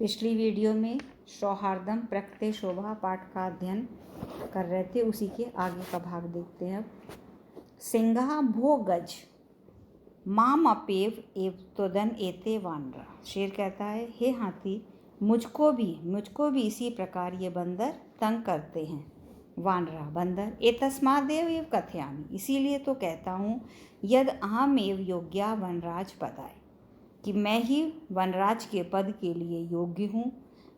पिछली वीडियो में सौहार्दम प्रकृति शोभा पाठ का अध्ययन कर रहे थे, उसी के आगे का भाग देखते हैं। सिंहा भो गज माम अपेव एव तुदन एते वानरा। शेर कहता है, हे हाथी, मुझको भी इसी प्रकार ये बंदर तंग करते हैं। वानरा बंदर, एतस्मादेव एव कथयामि, इसीलिए तो कहता हूँ, यद अहम एव योग्या वनराज पदाय, कि मैं ही वनराज के पद के लिए योग्य हूँ।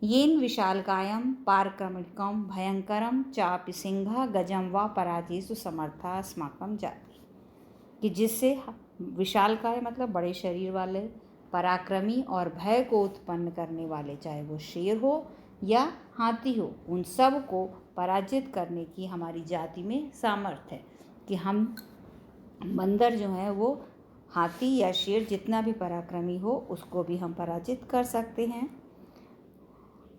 येन विशालकायम पारक्रमिकम भयंकरम चापि सिंह गजम व पराजेसु समर्था अस्माकम जाति, कि जिससे विशालकाय मतलब बड़े शरीर वाले, पराक्रमी और भय को उत्पन्न करने वाले, चाहे वो शेर हो या हाथी हो, उन सब को पराजित करने की हमारी जाति में सामर्थ्य है। कि हम बंदर जो हैं वो हाथी या शेर जितना भी पराक्रमी हो उसको भी हम पराजित कर सकते हैं।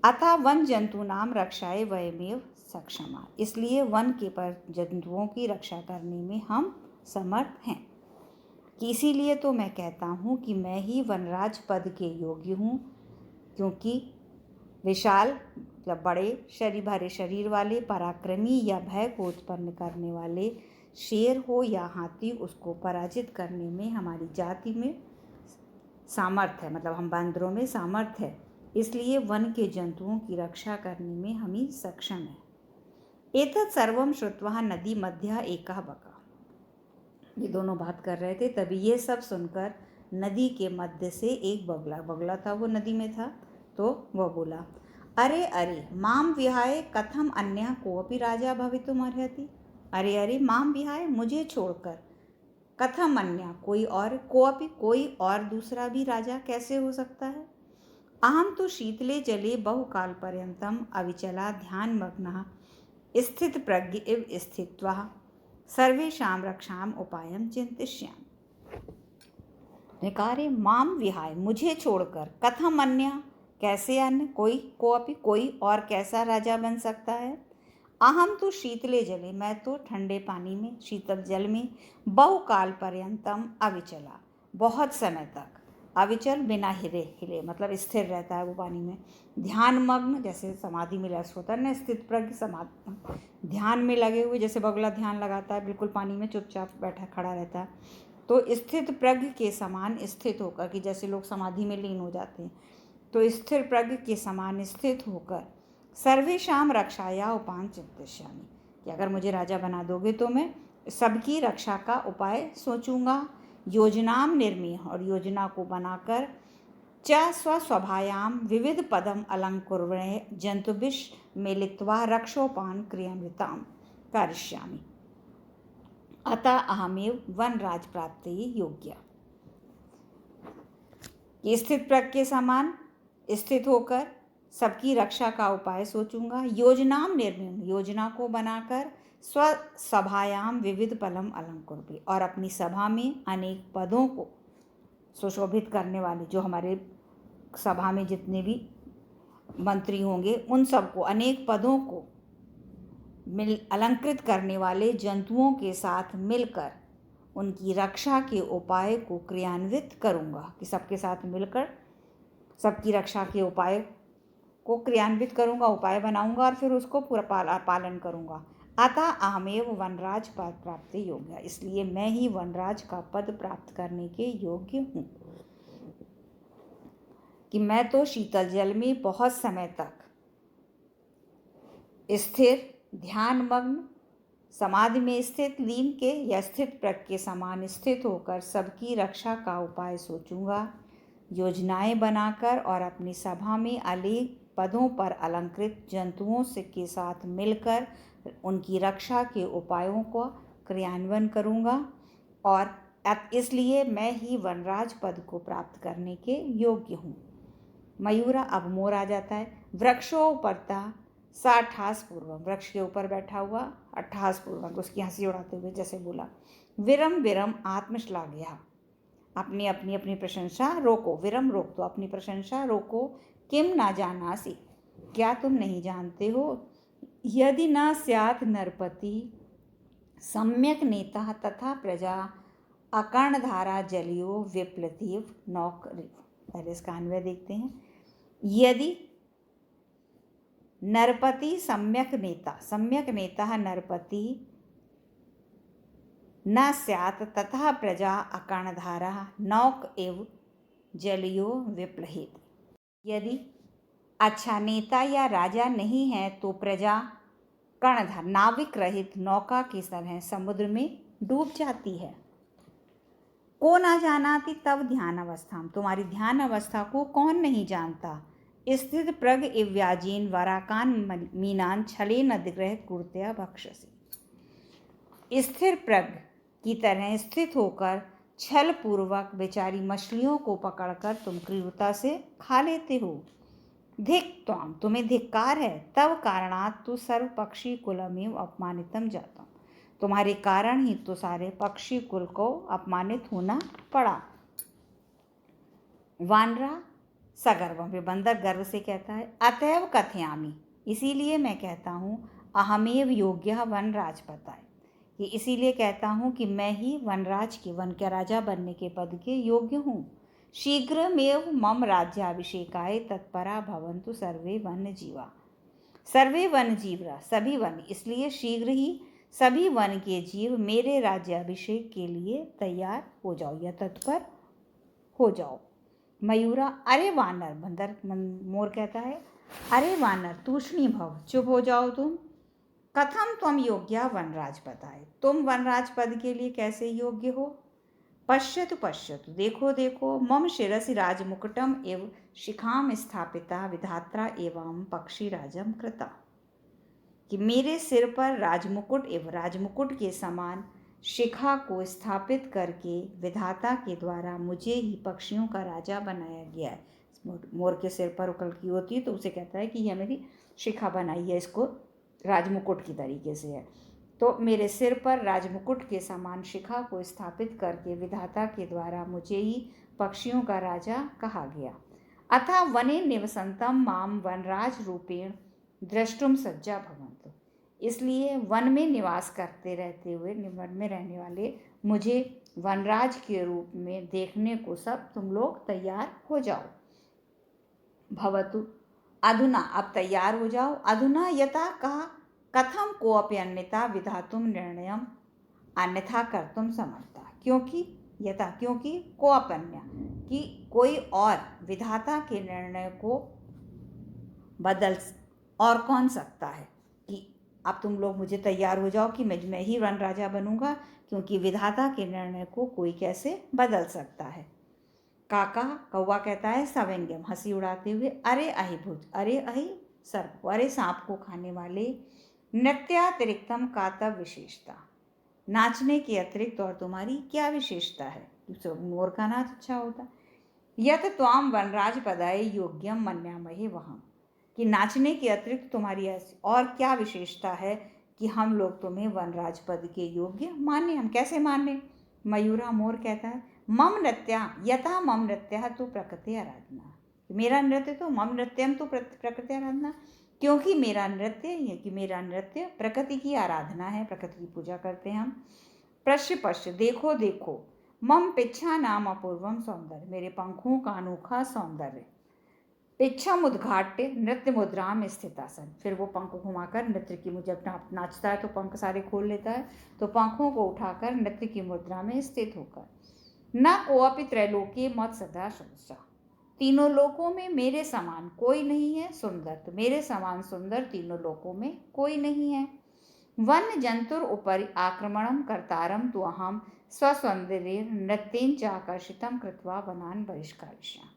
अतः वन जंतु नाम रक्षाए वयमेव सक्षमा, इसलिए वन के पर जंतुओं की रक्षा करने में हम समर्थ हैं। कि इसीलिए तो मैं कहता हूँ कि मैं ही वनराज पद के योग्य हूँ, क्योंकि विशाल मतलब बड़े भरे शरीर वाले, पराक्रमी या भय को उत्पन्न करने वाले शेर हो या हाथी, उसको पराजित करने में हमारी जाति में सामर्थ्य है, मतलब हम बंदरों में सामर्थ्य है। इसलिए वन के जंतुओं की रक्षा करने में हम ही सक्षम हैं। एतत् सर्वं श्रुत्वा नदी मध्य एकः बका, ये दोनों बात कर रहे थे, तभी ये सब सुनकर नदी के मध्य से एक बगला था, वो नदी में था, तो वह बोला, अरे अरे माम विहाय कथम अन्य कोऽपि राजा भवितुम अर्हति। अरे अरे माम विहाय, मुझे छोड़कर, कथम अन्य कोई और, कोई और दूसरा भी राजा कैसे हो सकता है। अहम तो शीतले जले बहुकाल पर्यंतम अविचला ध्यान मग्नः स्थित प्रज्ञ इव स्थित्वा सर्वेषां रक्षाम उपायम चिंतिष्यामि। निकारे माम विहाय, मुझे छोड़कर, कथम अन्य कैसे अन्य, कोई और कैसा राजा बन सकता है। अहम तो शीतले जले, मैं तो ठंडे पानी में, शीतल जल में, बहुकाल पर्यंतम अविचला, बहुत समय तक, अविचल बिना हिले मतलब स्थिर रहता है वो पानी में। ध्यान मग्न, जैसे समाधि में लय होता है ना, स्थित प्रज्ञ समाधि ध्यान में लगे हुए, जैसे बगुला ध्यान लगाता है, बिल्कुल पानी में चुपचाप बैठा खड़ा रहता है, तो स्थित प्रज्ञ के समान स्थित होकर, कि जैसे लोग समाधि में लीन हो जाते हैं, तो स्थिर प्रज्ञ के समान स्थित होकर सर्वेषां रक्षाया उपाय चिंतिष्यामि, कि अगर मुझे राजा बना दोगे तो मैं सबकी रक्षा का उपाय सोचूंगा। योजनाम निर्मीय, और योजना को बनाकर, च स्वस्वभायाम विविध पदम अलंकुर्वणे जंतुभिष मिलित्वा रक्षोपान क्रियान्विताम करिष्यामि। अतः अहमेव वनराज प्राप्ति योग्य। स्थित प्रज्ञ के समान स्थित होकर सबकी रक्षा का उपाय सोचूंगा। योजनाम निर्मीय, योजना को बनाकर, स्वसभायाम विविध पदम अलंकुर्वे, और अपनी सभा में अनेक पदों को सुशोभित करने वाले, जो हमारे सभा में जितने भी मंत्री होंगे उन सबको, अनेक पदों को अलंकृत करने वाले जंतुओं के साथ मिलकर उनकी रक्षा के उपाय को क्रियान्वित करूँगा। कि सबके साथ मिलकर सबकी रक्षा के उपाय को क्रियान्वित करूँगा, उपाय बनाऊँगा और फिर उसको पूरा पालन करूँगा। अतः अहमेव वनराज पद प्राप्ति योग्य, इसलिए मैं ही वनराज का पद प्राप्त करने के योग्य हूँ। कि मैं तो शीतल जल में बहुत समय तक स्थिर, ध्यान मग्न, समाधि में स्थित, लीन के या स्थित प्रज्ञ के समान स्थित होकर सबकी रक्षा का उपाय सोचूंगा, योजनाएं बनाकर, और अपनी सभा में अनेक पदों पर अलंकृत जंतुओं से के साथ मिलकर उनकी रक्षा के उपायों को क्रियान्वयन करूंगा, और इसलिए मैं ही वनराज पद को प्राप्त करने के योग्य हूँ। मयूरा, अब मोर आ जाता है। वृक्षो उपरता साठास पूर्वक, वृक्ष के ऊपर बैठा हुआ अट्ठास पूर्वक, उसकी हंसी उड़ाते हुए जैसे बोला, विरम विरम आत्मश्लाघ्या, अपनी प्रशंसा रोको, विरम रोक दो, अपनी प्रशंसा रोको, किम ना जानासी, क्या तुम नहीं जानते हो, यदि ना स्यात् नरपति सम्यक नेता तथा प्रजा अकर्णधारा जलियो विप्लतीव नौकरी। पहले इसका अन्वय देखते हैं। यदि नरपति सम्यक नेता नरपति न स्यात् ततः प्रजा अकर्णधारा नौक एव जलियो विप्लहेत। यदि अच्छा नेता या राजा नहीं है तो प्रजा कर्णधार नाविक रहित नौका की तरह समुद्र में डूब जाती है। को न जानाति तब ध्यान अवस्था, तुम्हारी ध्यान अवस्था को कौन नहीं जानता। स्थित प्रग इव्याजीन वराकान मीनान छले नदिग्रह कुर्त्या भक्षसी। स्थिर प्रग की तरह स्थित होकर छल पूर्वक बेचारी मछलियों को पकड़कर तुम क्रूरता से खा लेते हो। धिक त्वाम, तुम्हें धिक्कार है। तब कारणात् तु सर्व पक्षी कुलमेव अपमानितम जातम, तुम्हारे कारण ही तो सारे पक्षी कुल को अपमानित होना पड़ा। वानरा सगर्वम, वे बंदर गर्व से कहता है, अतएव कथयामि, इसीलिए मैं कहता हूँ, अहमेव योग्य वनराजपताय, कि इसीलिए कहता हूँ कि मैं ही वनराज के, वन के राजा बनने के पद के योग्य हूँ। शीघ्रमेव मम राज्याभिषेकाय तत्परा भवन्तु सर्वे वन जीवा, सर्वे वन जीवरा, सभी वन, इसलिए शीघ्र ही सभी वन के जीव मेरे राज्याभिषेक के लिए तैयार हो जाओ या तत्पर हो जाओ। मयूरा, अरे वानर, बंदर मोर कहता है, अरे वानर तूष्णी भव, चुप हो जाओ तुम। कथम त्वम योग्या वनराज पदाय, तुम वनराज पद के लिए कैसे योग्य हो। पश्यतु पश्यतु, देखो देखो, मम शिरसि राजमुकुटम एव शिखाम स्थापिता विधात्रा एवं पक्षी राजम कृता, कि मेरे सिर पर राजमुकुट एवं राजमुकुट के समान शिखा को स्थापित करके विधाता के द्वारा मुझे ही पक्षियों का राजा बनाया गया है। मोर के सिर पर उकल की होती है तो उसे कहता है कि यह मेरी शिखा बनाई है, इसको राजमुकुट की तरीके से है। तो मेरे सिर पर राजमुकुट के समान शिखा को स्थापित करके विधाता के द्वारा मुझे ही पक्षियों का राजा कहा गया। अथा वने निवसंतम माम वनराज रूपेण द्रष्टुम सज्जा भवन्तु, इसलिए वन में निवास करते रहते हुए, वन में रहने वाले मुझे वनराज के रूप में देखने को सब तुम लोग तैयार हो जाओ। भवतु, अधुना, अब तैयार हो जाओ। अधुना यथा कहा कथम कोऽपि अन्यथा विधातुम निर्णयम अन्यथा कर्तुम समर्था, क्योंकि यथा, क्योंकि कोऽपन्य, कि कोई और विधाता के निर्णय को बदल और कौन सकता है, कि अब तुम लोग मुझे तैयार हो जाओ कि मैं ही वन राजा बनूंगा, क्योंकि विधाता के निर्णय को कोई कैसे बदल सकता है। काका, कौवा कहता है, सव्यंग्यम, हंसी उड़ाते हुए, अरे अहि भुज, अरे अहि सर्प, अरे सांप को खाने वाले, नृत्यातिरिक्तम का तब विशेषता, नाचने के अतिरिक्त और तुम्हारी क्या विशेषता है। मोर का नाच अच्छा होता। यत त्वाम वनराज पदाय योग्यम मन्यामहे वहम, कि नाचने के अतिरिक्त तुम्हारी ऐसी और क्या विशेषता है कि हम लोग तुम्हें वनराज पद के योग्य माने। हम कैसे माने। मयूरा, मोर कहता है, मम नृत्या यथा मम नृत्य तो प्रकृति आराधना, मेरा नृत्य तो मम नृत्यम तो प्रकृति आराधना, क्योंकि मेरा नृत्य प्रकृति की आराधना है, प्रकृति की पूजा करते हैं हम। पश्य पश्य, देखो देखो, मम पिच्छा नाम अपूर्वम सौंदर्य, मेरे पंखों का अनोखा सौंदर्य। पिच्छम उद्घाट्य नृत्य मुद्रा में स्थित आसन, फिर वो पंख घुमाकर नृत्य की, जब नाचता है तो पंख सारे खोल लेता है, तो पंखों को उठाकर नृत्य की मुद्रा में स्थित होकर। न कोअपि त्रैलोक्य मत सदा सुदर्शा, तीनों लोकों में मेरे समान कोई नहीं है सुंदर, तो मेरे समान सुंदर तीनों लोकों में कोई नहीं है। वन जंतुर ऊपर आक्रमणम कर्तारम तो अहम स्वसौंदर्य नृत्येन च आकर्षितम कृत्वा वनान बहिष्कारिष्यामि।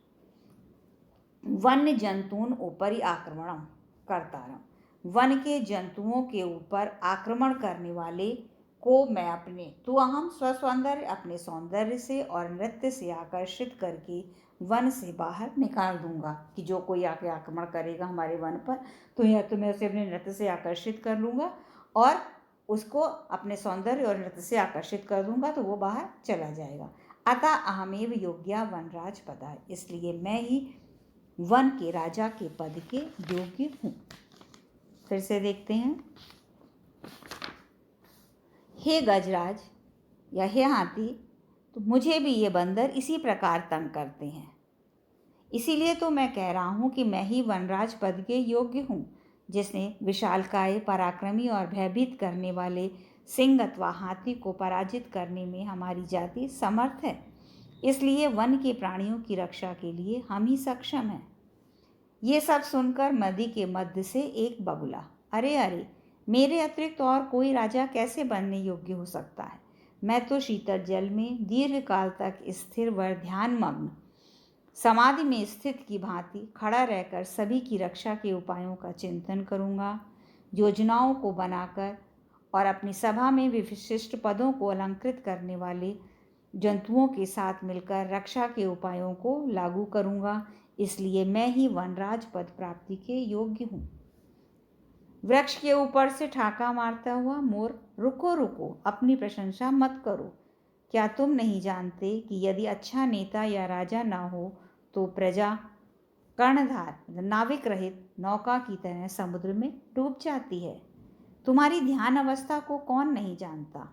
वन्य जंतून ऊपरी आक्रमणम कर्तारम, वन के जंतुओं के ऊपर आक्रमण करने वाले को मैं अपने, तो अहम स्वसौंदर्य, अपने सौंदर्य से और नृत्य से आकर्षित करके वन से बाहर निकाल दूंगा, कि जो कोई आके आक्रमण करेगा हमारे वन पर तो या तो मैं उसे अपने नृत्य से आकर्षित कर लूँगा और उसको अपने सौंदर्य और नृत्य से आकर्षित कर दूंगा तो वो बाहर चला जाएगा। अतः अहमेव योग्या वनराज पदा, इसलिए मैं ही वन के राजा के पद के योग्य हूँ। फिर से देखते हैं। हे गजराज या हे हाथी, तो मुझे भी ये बंदर इसी प्रकार तंग करते हैं। इसीलिए तो मैं कह रहा हूँ कि मैं ही वनराज पद के योग्य हूँ, जिसने विशालकाय, पराक्रमी और भयभीत करने वाले सिंह अथवा हाथी को पराजित करने में हमारी जाति समर्थ है। इसलिए वन के प्राणियों की रक्षा के लिए हम ही सक्षम हैं। ये सब सुनकर नदी के मध्य से एक बगुला, अरे अरे, मेरे अतिरिक्त और कोई राजा कैसे बनने योग्य हो सकता है? मैं तो शीतल जल में दीर्घ काल तक स्थिर व ध्यानमग्न समाधि में स्थित की भांति खड़ा रहकर सभी की रक्षा के उपायों का चिंतन करूँगा, योजनाओं को बनाकर और अपनी सभा में विशिष्ट पदों को अलंकृत करने वाले जंतुओं के साथ मिलकर रक्षा के उपायों को लागू करूँगा। इसलिए मैं ही वनराज पद प्राप्ति के योग्य हूँ। वृक्ष के ऊपर से ठाका मारता हुआ मोर, रुको रुको, अपनी प्रशंसा मत करो। क्या तुम नहीं जानते कि यदि अच्छा नेता या राजा ना हो तो प्रजा कर्णधार नाविक रहित नौका की तरह समुद्र में डूब जाती है? तुम्हारी ध्यान अवस्था को कौन नहीं जानता?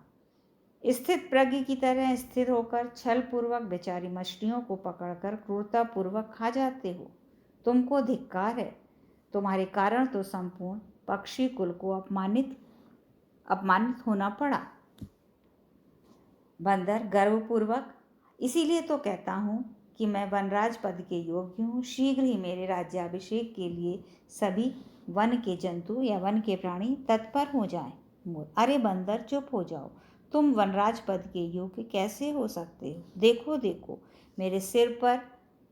स्थित प्रज्ञ की तरह स्थिर होकर छल पूर्वक बेचारी मछलियों को पकड़कर क्रूरता पूर्वक खा जाते हो। तुमको धिक्कार है। तुम्हारे कारण तो संपूर्ण पक्षी कुल को अपमानित होना पड़ा। बंदर गर्वपूर्वक, इसीलिए तो कहता हूँ कि मैं वनराज पद के योग्य हूँ। शीघ्र ही मेरे राज्याभिषेक के लिए सभी वन के जंतु या वन के प्राणी तत्पर हो जाएं। मोर, अरे बंदर, चुप हो जाओ। तुम वनराज पद के योग्य कैसे हो सकते हो? देखो देखो, मेरे सिर पर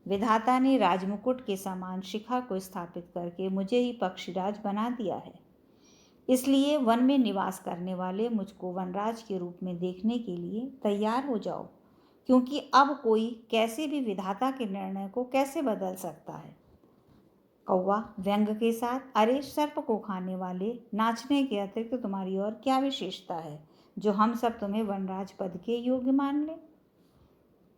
विधाता ने राजमुकुट के समान शिखा को स्थापित करके मुझे ही पक्षीराज बना दिया है। इसलिए वन में निवास करने वाले मुझको वनराज के रूप में देखने के लिए तैयार हो जाओ, क्योंकि अब कोई कैसे भी विधाता के निर्णय को कैसे बदल सकता है। कौवा व्यंग के साथ, अरे सर्प को खाने वाले, नाचने के अतिरिक्त तुम्हारी और क्या विशेषता है जो हम सब तुम्हें वनराज पद के योग्य मान लें?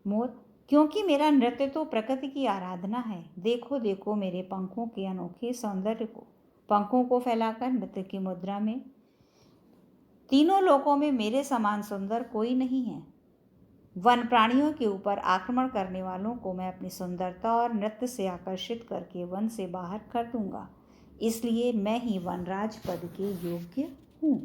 मोर, क्योंकि मेरा नृत्य तो प्रकृति की आराधना है। देखो देखो मेरे पंखों के अनोखे सौंदर्य को। पंखों को फैलाकर नृत्य की मुद्रा में तीनों लोकों में मेरे समान सुंदर कोई नहीं है। वन प्राणियों के ऊपर आक्रमण करने वालों को मैं अपनी सुंदरता और नृत्य से आकर्षित करके वन से बाहर कर दूंगा। इसलिए मैं ही वनराज पद के योग्य हूँ।